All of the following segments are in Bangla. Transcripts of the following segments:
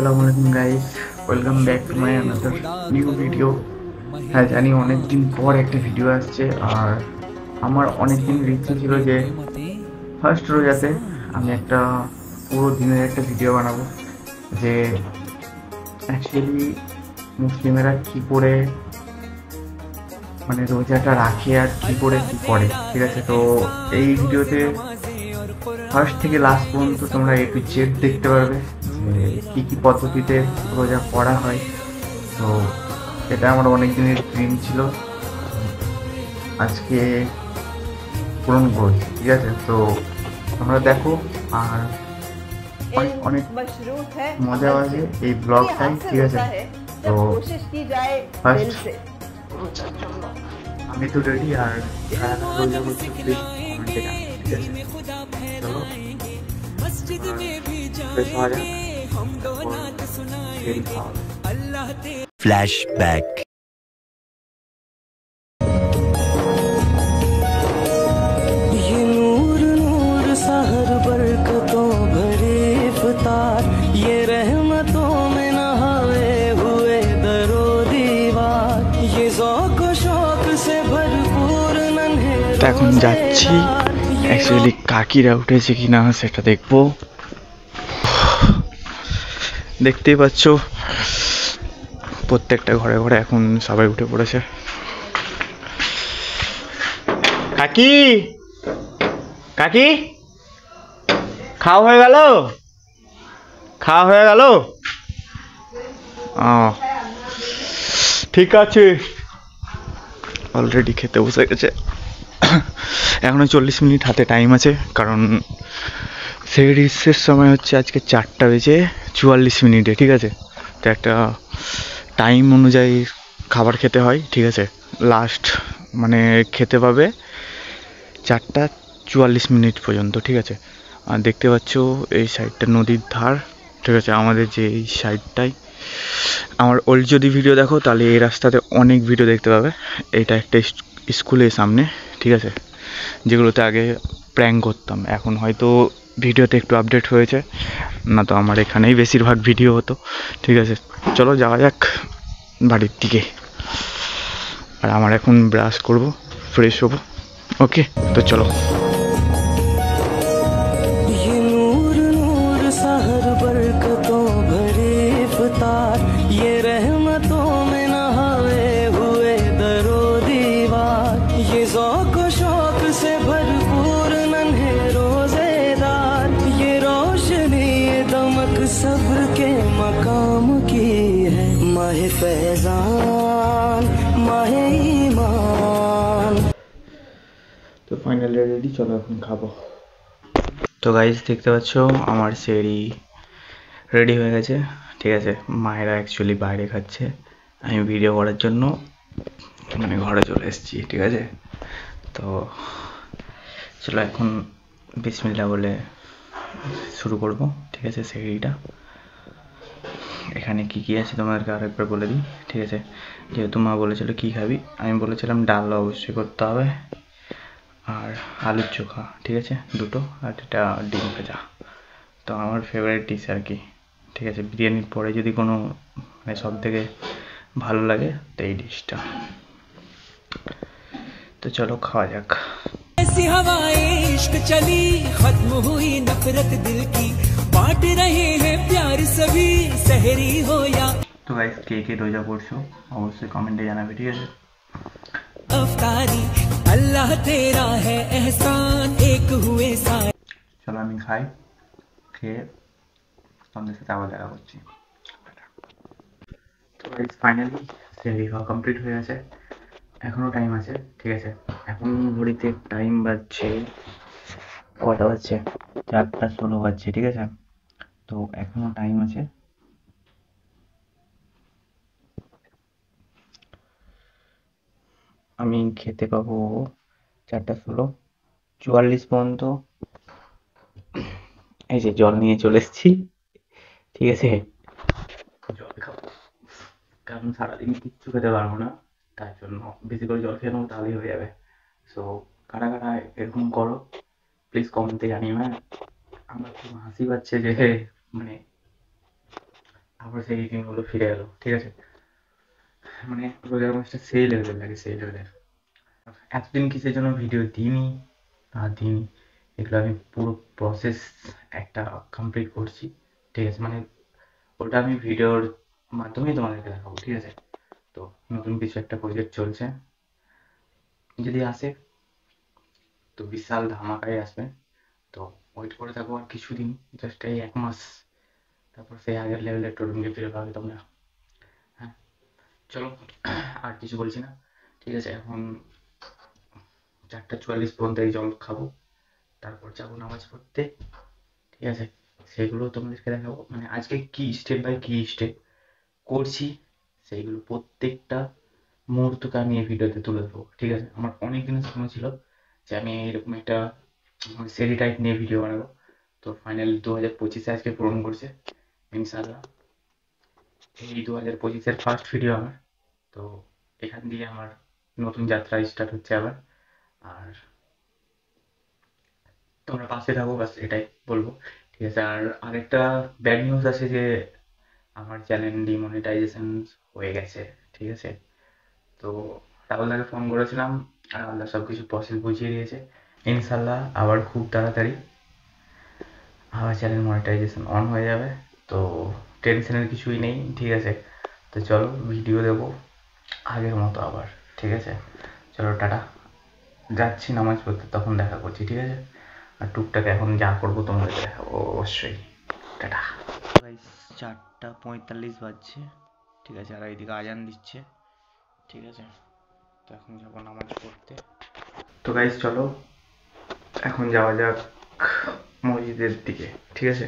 আসসালামু আলাইকুম guys, welcome back to my another new video. হ্যাঁ জানি অনেকদিন পর একটা ভিডিও আসছে, আর আমার অনেকদিন ইচ্ছে ছিল যে ফার্স্ট রোজাতে আমি একটা পুরো দিনের একটা ভিডিও বানাবো, যে অ্যাকচুয়ালি মুসলিমেরা কী করে মানে রোজাটা রাখে আর কী করে কী করে। ঠিক আছে, তো এই ভিডিওতে ফার্স্ট থেকে লাস্ট পর্যন্ত তোমরা একটু চেক দেখতে পারবে যে কী কী পদ্ধতিতে রোজা করা হয়। তো এটা আমার অনেক দিনের ড্রিম ছিল, আজকে পূরণ করছি। ঠিক আছে, তো তোমরা দেখো, আর অনেক অনেক মজা আছে এই ব্লগটাই। ঠিক আছে, তো ফার্স্ট রোজার জন্য আমি তো রেডি, আর রোজা করছি প্লিজ কমেন্টে জানাও। ঠিক আছে, চলো ফ্রেশ হওয়া যাক, দেরি খাওয়া। फ्लैशबैक। ये नूर नूर सहर बरकतों भरे इफ्तार, ये रहमतों में नहाए हुए दरो दीवार, ये ज़ौक़ व शौक़ से भरपूर नन्हे তো এখন যাচ্ছি, অ্যাকচুয়ালি কাকিরা উঠেছে কি না সেটা দেখবো। দেখতেই পাচ্ছ প্রত্যেকটা ঘরে ঘরে এখন সবাই উঠে পড়েছে। কাকি, কাকি, খাওয়া হয়ে গেল? খাওয়া হয়ে গেল? ঠিক আছে, অলরেডি খেতে বসে গেছে। এখনো 40 মিনিট হাতে টাইম আছে, কারণ সেহরির সময় হচ্ছে আজকে 4:44। ঠিক আছে, তো একটা টাইম অনুযায়ী খাবার খেতে হয়। ঠিক আছে, লাস্ট মানে খেতে পাবে 4:44 পর্যন্ত। ঠিক আছে, আর দেখতে পাচ্ছ এই সাইডটা নদীর ধার। ঠিক আছে, আমাদের যে এই সাইডটাই, আমার ওল্ড যদি ভিডিও দেখো তাহলে এই রাস্তাতে অনেক ভিডিও দেখতে পাবে। এটা একটা স্কুলের সামনে। ঠিক আছে, যেগুলোতে আগে প্র্যাঙ্ক করতাম, এখন হয়তো ভিডিওতে একটু আপডেট হয়েছে, না তো আমার এখানেই বেশিরভাগ ভিডিও হতো। ঠিক আছে, চলো যাওয়া যাক বাড়ির দিকে। আর আমার এখন ব্রাশ করব, ফ্রেশ হবো। ওকে, তো চলো। ये नूर नूर सहर बरकतों भरे इफ्तार, ये रहमतों में नहाए हुए दरो दीवार, ये ज़ौक़ व शौक़ से भरपूर नन्हे रोज़ेदार, ये रोशनी ये दमक सब्र के मकाम की है, माहे फैज़ान माहे ईमान। তো ফাইনালি রেডি, চলো এখন খাবো। তো গাইজ দেখতে পাচ্ছ আমার সেরি রেডি হয়ে গেছে। ঠিক আছে, মায়েরা অ্যাকচুয়ালি বাইরে খাচ্ছে, আমি ভিডিও করার জন্য মানে ঘরে চলে এসেছি। ঠিক আছে, তো চলো এখন বিসমিল্লাহ বলে শুরু করব। ঠিক আছে, সেরিটা এখানে কি কি আছে তোমাদেরকে আরেকবার বলে দিই। ঠিক আছে, যেহেতু মা বলেছিল কি খাবি, আমি বলেছিলাম ডাল অবশ্যই করতে হবে, আর আলুর চোখা। ঠিক আছে, দুটো, আর এটা ডিম ভাজা। তো আমার ফেভারিট ডিশ আর কি। ঠিক আছে, বিরিয়ানির পরে যদি কোনো মানে সব থেকে ভালো লাগে তো এই ডিশটা। তো চলো খাওয়া যাক। ऐसी हवाएं इश्क चली, खत्म हुई नफरत दिल की, बांट रहे हैं प्यार सभी, सहरी हो या তো গাইস, কে কে রোজা করছো অবশ্যই কমেন্টে জানাবে। ঠিক আছে, अफ्तारी, अल्लाह तेरा है एहसान, एक हुए सारे। চলো আমি খাই, খেয়ে তোমাদের সাথে আবার দেখা করছি। তো গাইস ফাইনালি সেহরি খাওয়া কমপ্লিট হয়ে গেছে, এখনো টাইম আছে। ঠিক আছে, এখন ঘড়িতে টাইম বাজছে, কটা বাজছে? 4:16 বাজছে। ঠিক আছে, তো এখনো টাইম আছে। আমি খেতে পাবো 4:16, 44 পর্যন্ত। এই যে জল নিয়ে চলে এসেছি। ঠিক আছে, জল খাবো, কারণ সারাদিন কিচ্ছু খেতে পারবো না, তার জন্য বেশি করে জল খেয়ে নেবো, তাহলেই হয়ে যাবে। সো কারা কারা এরকম করো প্লিজ কমেন্টে জানিও। হ্যাঁ, আমার খুব হাসি পাচ্ছে যে মানে আবার সেই দিনগুলো ফিরে এলো। ঠিক আছে, মানে রোজার মাসটা সেই লেভেলের লাগে, সেই লেভেলের। এতদিন কিসের জন্য ভিডিও দিইনি না দিইনি এগুলো আমি পুরো প্রসেস একটা কমপ্লিট করছি। ঠিক আছে, মানে ওটা আমি ভিডিওর মাধ্যমেই তোমাদেরকে দেখাবো। ঠিক আছে, তো নতুন কিছু একটা প্রজেক্ট চলছে, যদি আসে তো বিশাল ধামাকাই আসবে। তো ওয়েট করে থাকো আর কিছুদিন, জাস্ট এই 1 মাস, তারপর সেই আগের লেভেলের টোটেনকে ফিরে পাবে তোমরা। হ্যাঁ, চলো আর কিছু বলছি না। ঠিক আছে, এখন 4:44 পর্যন্ত এই জল খাবো, তারপর যাবো নামাজ পড়তে। ঠিক আছে, সেগুলো তোমাদেরকে দেখাবো, মানে আজকে কি স্টেপ বাই কি স্টেপ করছি সেইগুলো প্রত্যেকটা মুহূর্তকে আমি এই ভিডিওতে তুলে দেবো। ঠিক আছে, আমার অনেক দিনের স্বপ্ন ছিল যে আমি এরকম একটা সেরি টাইপ নিয়ে ভিডিও বানাবো। তো ফাইনালি 2025-এ আজকে পূরণ করছে ইনশাআল্লাহ। এই 2025-এর ফার্স্ট ভিডিও আমার, তো এখান দিয়ে আমার নতুন যাত্রা স্টার্ট হচ্ছে আবার। আর তোমরা পাশে থাকো, বাস এটাই বলবো। ঠিক আছে, আর আরেকটা ব্যাড নিউজ আছে যে আমার চ্যানেল ডিমনিটাইজেশন হয়ে গেছে। ঠিক আছে, তো রাহুলদাকে ফোন করেছিলাম আর রাহুলদা সব কিছু প্রসেস বুঝিয়ে দিয়েছে। ইনশাল্লাহ আবার খুব তাড়াতাড়ি আমার চ্যানেল মনিটাইজেশন অন হয়ে যাবে, তো টেনশনের কিছুই নেই। ঠিক আছে, তো চলো ভিডিও দেবো আগের মতো আবার। ঠিক আছে, চলো টাটা, যাচ্ছি নামাজ পড়তে, তখন দেখা করছি। ঠিক আছে, আর টুকটাক এখন যা করবো তোমাদেরকে দেখাবো অবশ্যই। টাটা। 4:45 বাজছে। ঠিক আছে, আর এইদিকে আজান দিচ্ছে। ঠিক আছে, তো এখন যাবো নামাজ পড়তে। তো গাইস চলো এখন যাওয়া যাক মসজিদের দিকে। ঠিক আছে,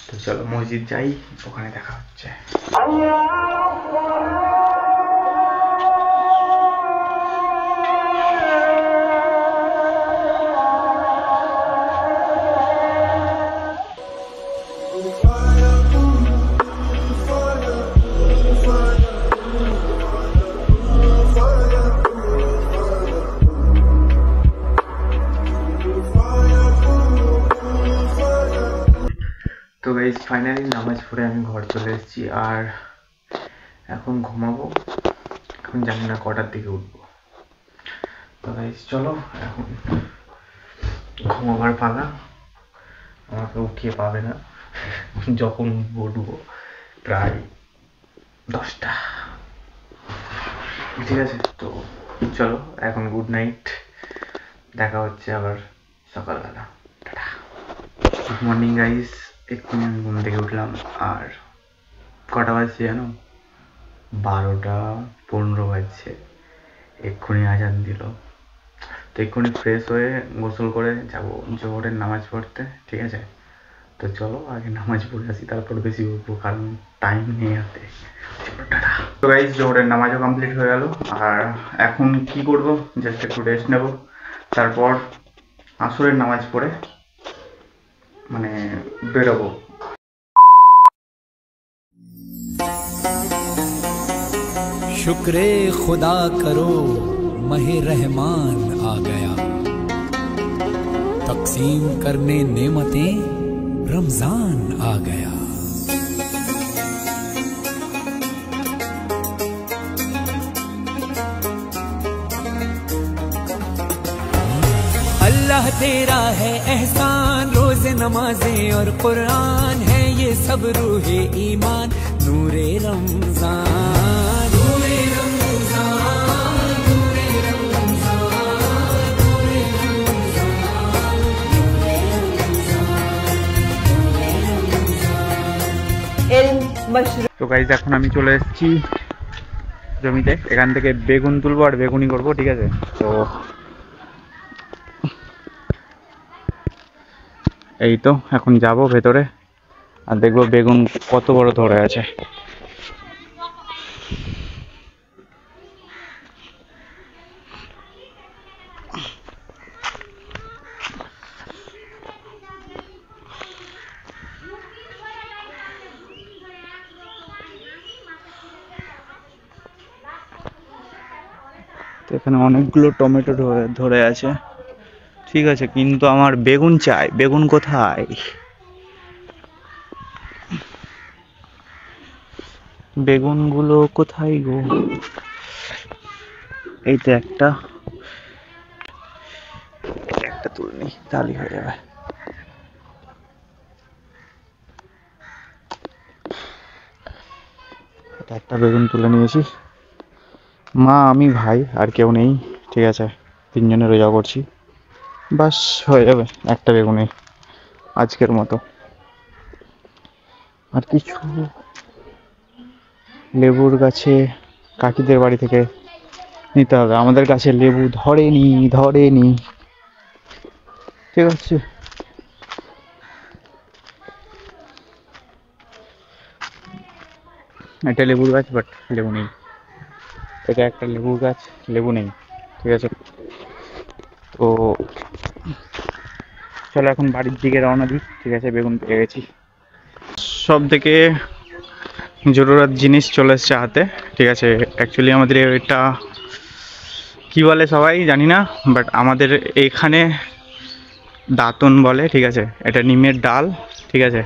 তো চলো মসজিদ যাই, ওখানে দেখা হচ্ছে। তো গাইজ ফাইনালি নামাজ পড়ে আমি ঘর চলে এসেছি, আর এখন ঘুমাবো। এখন জানি না কটার দিকে উঠবো। তো গাইজ চলো এখন ঘুমাবার পালা। আমাকে উঠিয়ে পাবে না, যখন উঠবো প্রায় 10টা। ঠিক আছে, তো চলো এখন গুড নাইট, দেখা হচ্ছে আবার সকালবেলা। Tata, good morning guys. এক্ষুনি আমি ঘুম থেকে উঠলাম, আর কটা বাজছে জানো? 12:15 বাজছে। এক্ষুনি আজান দিল, তো এক্ষুনি ফ্রেশ হয়ে গোসল করে যাব জোহরের নামাজ পড়তে। ঠিক আছে, তো চলো আগে নামাজ পড়ে আসি, তারপর বেশি উঠবো, কারণ টাইম নেই হাতে। চলো টাটা। তো গাইজ জোহরের নামাজও কমপ্লিট হয়ে গেল, আর এখন কি করব, জাস্ট একটু রেস্ট নেব, তারপর আসরের নামাজ পড়ে মানে বেরোবো। शुक्रे खुदा करो महे रहमान आ गया, तकसीम करने नेमतें रमजान आ गया। अल्लाह तेरा है एहसान, रोज़े नमाजें और कुरान है ये सब रूहे ईमान, नूरे रमजान, नूरे रमजान, नूरे रमजान, नूरे रमजान, नूरे रमजान। तो गाइस এখন আমি চলে এসেছি জমিতে, এখান থেকে বেগুন তুলবো আর বেগুনি করবো। ঠিক আছে, তো এই তো এখন যাব ভেতরে আর দেখবো বেগুন কত বড় ধরে আছে। তো এখানে অনেকগুলো টমেটো ধরে আছে। ঠিক আছে, কিন্তু আমার বেগুন চাই, বেগুন কোথায়? বেগুনগুলো কোথায় গো? এই তো একটা তুলে নি, তাহলেই হয়ে যাবে। এটা একটা বেগুন তুলে নিয়েছি। মা, আমি, ভাই, আর কেউ নেই, ঠিক আছে, তিনজনে রোজা করছি, বাস হয়ে যাবে একটা বেগুনে আজকের মতো। আর কিছু লেবুর গাছে কাকিদের বাড়ি থেকে নিতে হবে, আমাদের গাছে লেবু ধরেনি, ঠিক আছে। এটা লেবুর গাছ, বাট লেবু নেই। এটা একটা লেবুর গাছ, লেবু নেই, ঠিক আছে। তো চলো এখন বাড়ির দিকে রওনা দিই, ঠিক আছে, বেগুন পেয়ে গেছি। সব থেকে জরুরত জিনিস চলে এসছে হাতে, ঠিক আছে। অ্যাকচুয়ালি আমাদের এটা কি বলে সবাই জানি না, বাট আমাদের এখানে দাঁতন বলে, ঠিক আছে। এটা নিমের ডাল, ঠিক আছে।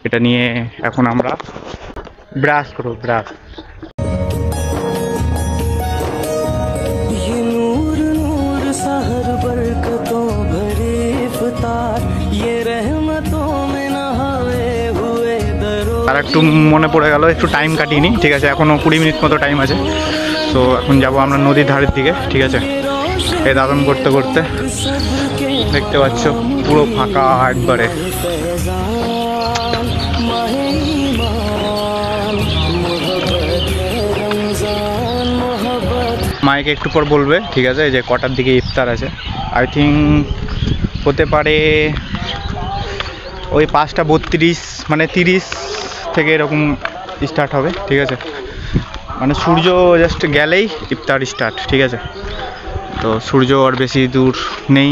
এটা নিয়ে এখন আমরা ব্রাশ করবো, ব্রাশ। ये नूर नूर सा हर बरकतों भरे इफ्तार, ये रहमतों में नहाए हुए दरो। আর একটু মনে পড়ে গেল, একটু টাইম কাটিয়ে নিই, ঠিক আছে। এখনো 20 মিনিট মতো টাইম আছে। তো এখন যাবো আমরা নদীর ধারের দিকে, ঠিক আছে। এই দাদন করতে করতে দেখতে পাচ্ছ পুরো ফাঁকা একবারে। মাইকে একটু পর বলবে, ঠিক আছে, যে কটার দিকে ইফতার আছে। আই থিঙ্ক হতে পারে ওই 5:32, মানে 30 থেকে এরকম স্টার্ট হবে, ঠিক আছে। মানে সূর্য জাস্ট গেলেই ইফতার স্টার্ট, ঠিক আছে। তো সূর্য আর বেশি দূর নেই,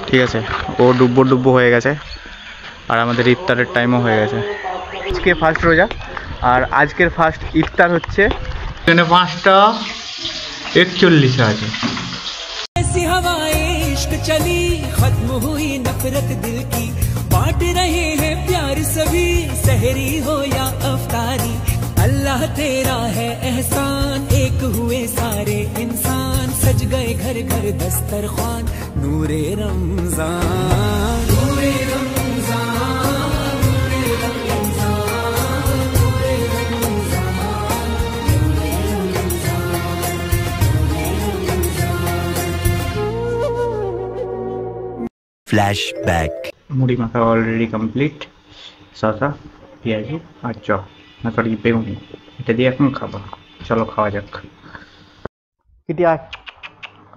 ঠিক আছে। ও ডুব্বো হয়ে গেছে, আর আমাদের ইফতারের টাইমও হয়ে গেছে। আজকে ফার্স্ট রোজা, আর আজকের ফার্স্ট ইফতার হচ্ছে 5:41 আছে। ऐसी हवाएं इश्क चली, खत्म हुई नफरत दिल की, बांट रहे हैं प्यार सभी, सहरी हो या अफ्तारी, अल्लाह तेरा है एहसान, एक हुए सारे इंसान, सज गए घर घर दस्तरखान, नूरे रमजान, नूरे रमजान, नूरे रमजान, नूरे रमजान, नूरे रमजान। फ्लैशबैक। মুড়ি মাখা অলরেডি কমপ্লিট, শসা, পেঁয়াজি আর চপ, না সরি বেগুনি, এটা দিয়ে এখন খাবো। চলো খাওয়া যাক। কিটি আয়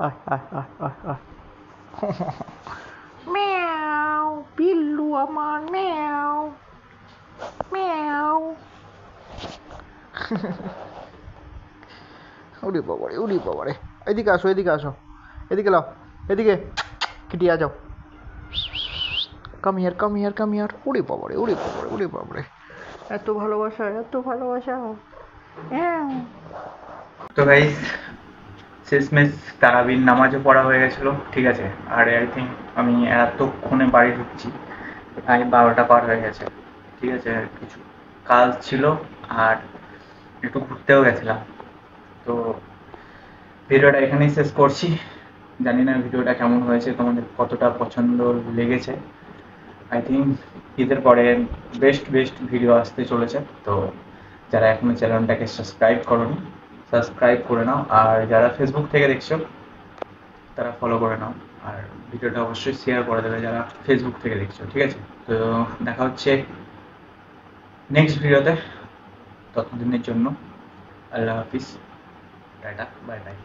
আয় আয় আয় আয় আয়। ম্যাও, পিল্লু আমার, ম্যাও ম্যাও। উড়ি বাবারে, এদিকে আসো, এদিকে লাও, এদিকে কিটি আ যাও। Come here. উড়ি বাবারে, এত ভালোবাসা। তো গাইস, শেষমেশ তারাবির নামাজও পড়া হয়ে গেছিলো, ঠিক আছে। আর আই থিঙ্ক আমি এতক্ষণে বাড়ি ঢুকছি, প্রায় 12টা পার হয়ে গেছে, ঠিক আছে। কিছু কাজ ছিল আর একটু ঘুরতেও গেছিলাম। তো ভিডিওটা এখানেই শেষ করছি। জানি না ভিডিওটা কেমন হয়েছে, তোমাদের কতটা পছন্দ লেগেছে। আই থিঙ্ক ঈদের পরে বেস্ট ভিডিও আসতে চলেছে। তো যারা এখনো চ্যানেলটাকে সাবস্ক্রাইব করোনি, সাবস্ক্রাইব করে নাও। আর যারা ফেসবুক থেকে দেখছো তারা ফলো করে নাও, আর ভিডিওটা অবশ্যই শেয়ার করে দেবে যারা ফেসবুক থেকে দেখছো, ঠিক আছে। তো দেখা হচ্ছে নেক্সট ভিডিওতে, ততদিনের জন্য আল্লাহ হাফিজ, টাটা, বাই বাই।